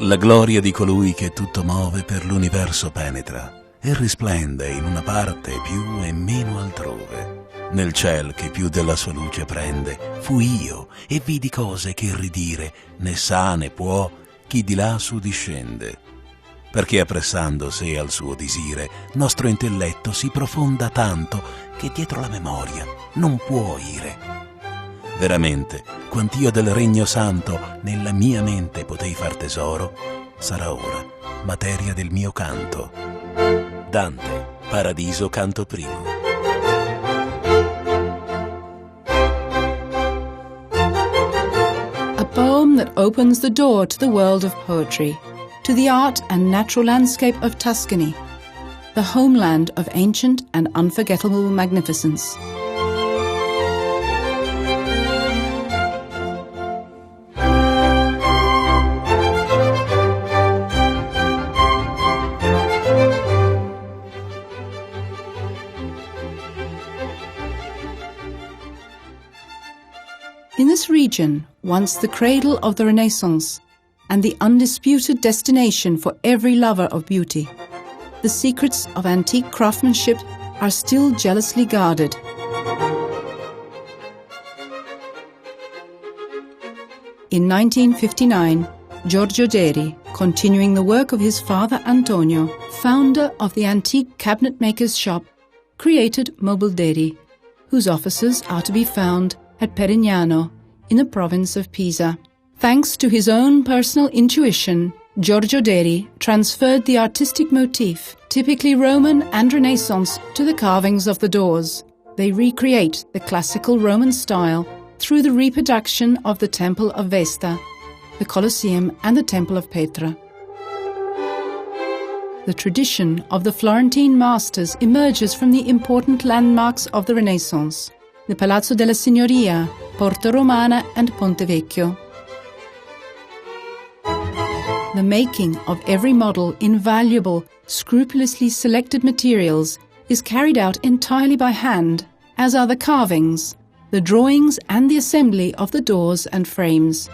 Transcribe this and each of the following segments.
La gloria di colui che tutto muove per l'universo penetra e risplende in una parte più e meno altrove. Nel ciel che più della sua luce prende, fui io e vidi cose che ridire né sa né può chi di lassù discende. Perché appressando sé al suo disire, nostro intelletto si profonda tanto che dietro la memoria non può ire. Veramente, quant'io del Regno Santo nella mia mente potei far tesoro, sarà ora materia del mio canto. Dante, Paradiso, canto primo. A poem that opens the door to the world of poetry, to the art and natural landscape of Tuscany, the homeland of ancient and unforgettable magnificence. In this region, once the cradle of the Renaissance and the undisputed destination for every lover of beauty, the secrets of antique craftsmanship are still jealously guarded. In 1959, Giorgio Deri, continuing the work of his father Antonio, founder of the antique cabinet maker's shop, created Mobil Deri, whose offices are to be found at Perignano, in the province of Pisa. Thanks to his own personal intuition, Giorgio Deri transferred the artistic motif, typically Roman and Renaissance, to the carvings of the doors. They recreate the classical Roman style through the reproduction of the Temple of Vesta, the Colosseum and the Temple of Petra. The tradition of the Florentine masters emerges from the important landmarks of the Renaissance, the Palazzo della Signoria, Porta Romana and Ponte Vecchio. The making of every model in valuable, scrupulously selected materials is carried out entirely by hand, as are the carvings, the drawings and the assembly of the doors and frames.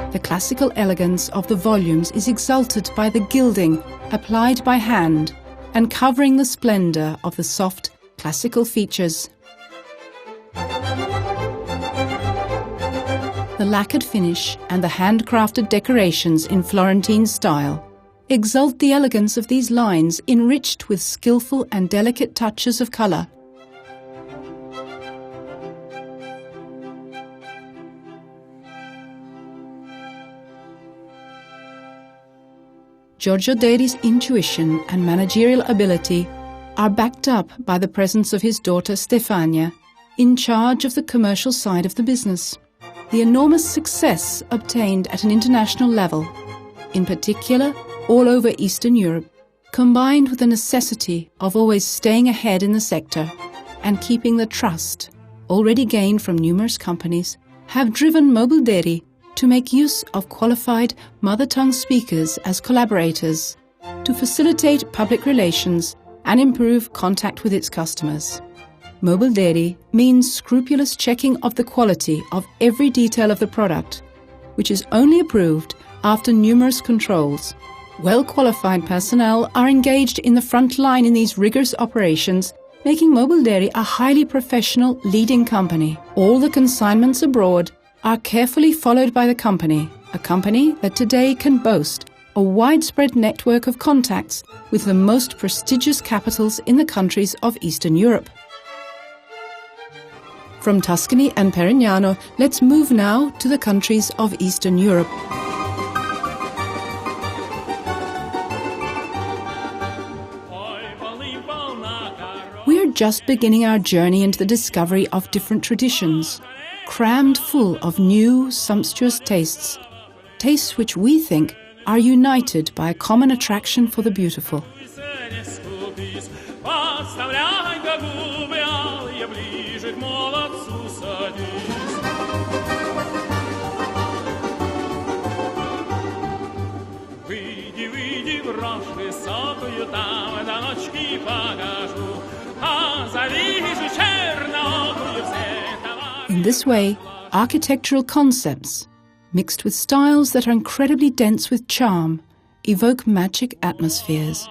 The classical elegance of the volumes is exalted by the gilding applied by hand and covering the splendor of the soft, classical features. The lacquered finish and the handcrafted decorations in Florentine style exalt the elegance of these lines enriched with skillful and delicate touches of color. Giorgio Deri's intuition and managerial ability are backed up by the presence of his daughter Stefania, in charge of the commercial side of the business. The enormous success obtained at an international level, in particular all over Eastern Europe, combined with the necessity of always staying ahead in the sector and keeping the trust already gained from numerous companies, have driven Mobil Deri to make use of qualified mother tongue speakers as collaborators to facilitate public relations and improve contact with its customers. Mobil Deri means scrupulous checking of the quality of every detail of the product, which is only approved after numerous controls. Well-qualified personnel are engaged in the front line in these rigorous operations, making Mobil Deri a highly professional leading company. All the consignments abroad are carefully followed by the company, a company that today can boast a widespread network of contacts with the most prestigious capitals in the countries of Eastern Europe. From Tuscany and Perignano, let's move now to the countries of Eastern Europe. We are just beginning our journey into the discovery of different traditions, crammed full of new, sumptuous tastes, tastes which we think are united by a common attraction for the beautiful. Выйди в рожь высокую, там до ночки покажу, а завижу черноокую все товары. In this way, architectural concepts, mixed with styles that are incredibly dense with charm, evoke magic atmospheres.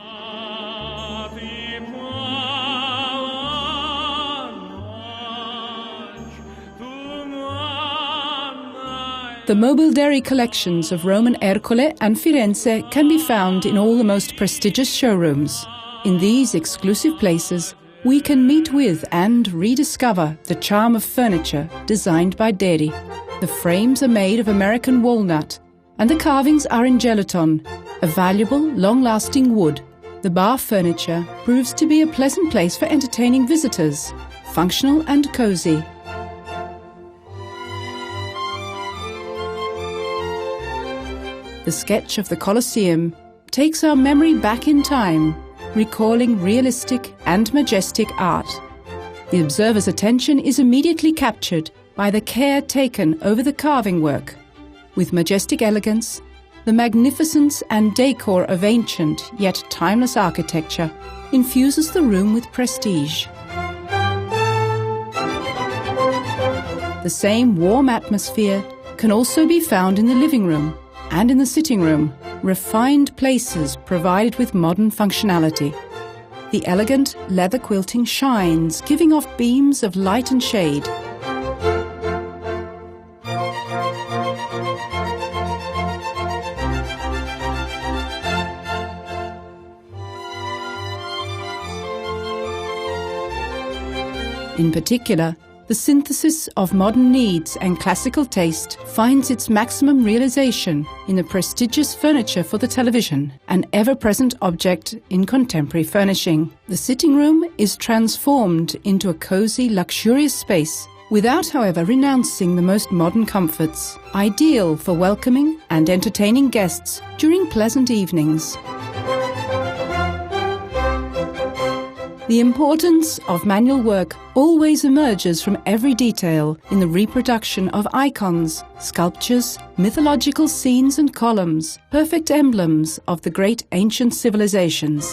The Mobil Deri collections of Roman Ercole and Firenze can be found in all the most prestigious showrooms. In these exclusive places, we can meet with and rediscover the charm of furniture designed by Deri. The frames are made of American walnut, and the carvings are in gelaton, a valuable, long-lasting wood. The bar furniture proves to be a pleasant place for entertaining visitors, functional and cozy. The sketch of the Colosseum takes our memory back in time, recalling realistic and majestic art. The observer's attention is immediately captured by the care taken over the carving work. With majestic elegance, the magnificence and decor of ancient yet timeless architecture infuses the room with prestige. The same warm atmosphere can also be found in the living room and in the sitting room, refined places provided with modern functionality. The elegant leather quilting shines, giving off beams of light and shade. In particular, the synthesis of modern needs and classical taste finds its maximum realization in the prestigious furniture for the television, an ever-present object in contemporary furnishing. The sitting room is transformed into a cozy, luxurious space without, however, renouncing the most modern comforts, ideal for welcoming and entertaining guests during pleasant evenings. The importance of manual work always emerges from every detail in the reproduction of icons, sculptures, mythological scenes and columns, perfect emblems of the great ancient civilizations.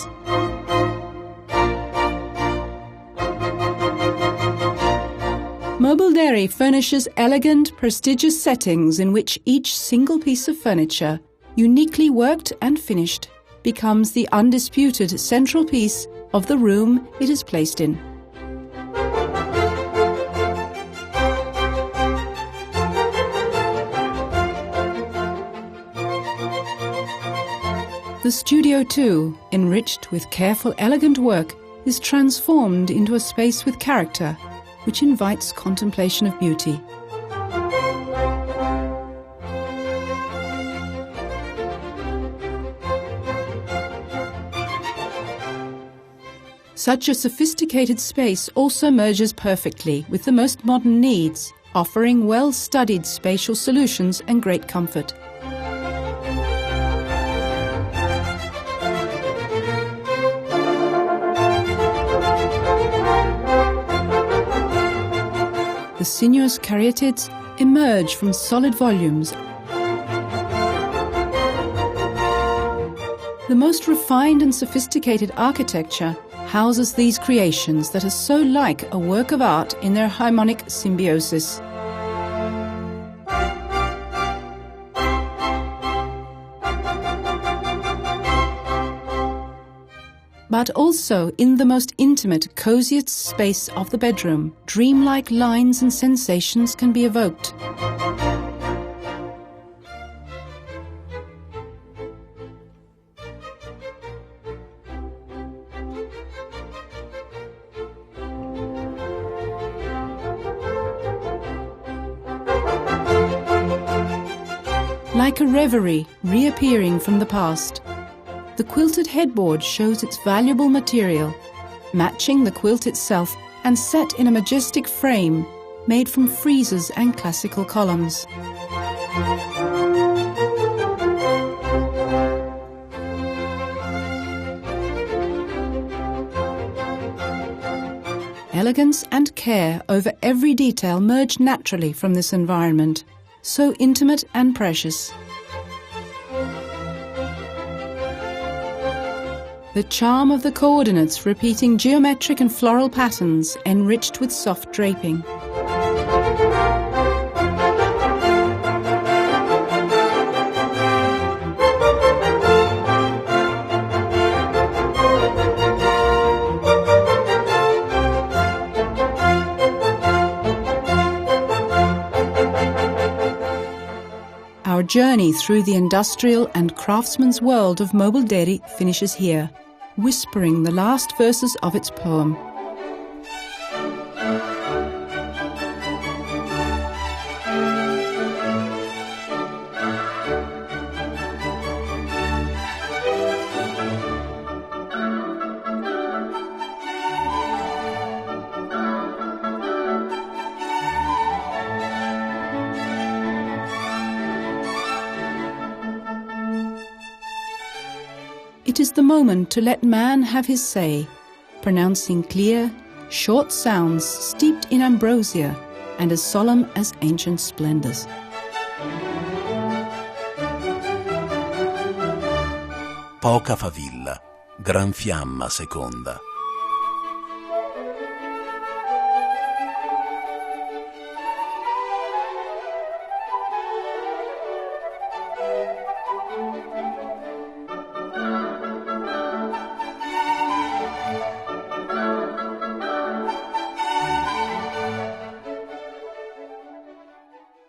Mobil Deri furnishes elegant, prestigious settings in which each single piece of furniture, uniquely worked and finished, becomes the undisputed central piece of the room it is placed in. The studio too, enriched with careful, elegant work, is transformed into a space with character, which invites contemplation of beauty. Such a sophisticated space also merges perfectly with the most modern needs, offering well-studied spatial solutions and great comfort. The sinuous caryatids emerge from solid volumes. The most refined and sophisticated architecture houses these creations that are so like a work of art in their harmonic symbiosis. But also in the most intimate, coziest space of the bedroom, dreamlike lines and sensations can be evoked. Like a reverie reappearing from the past, the quilted headboard shows its valuable material, matching the quilt itself and set in a majestic frame made from friezes and classical columns. Elegance and care over every detail merge naturally from this environment, so intimate and precious. The charm of the coordinates repeating geometric and floral patterns enriched with soft draping. Our journey through the industrial and craftsman's world of Mobil Deri finishes here, whispering the last verses of its poem. It is the moment to let man have his say, pronouncing clear, short sounds steeped in ambrosia and as solemn as ancient splendors. Poca favilla, gran fiamma seconda.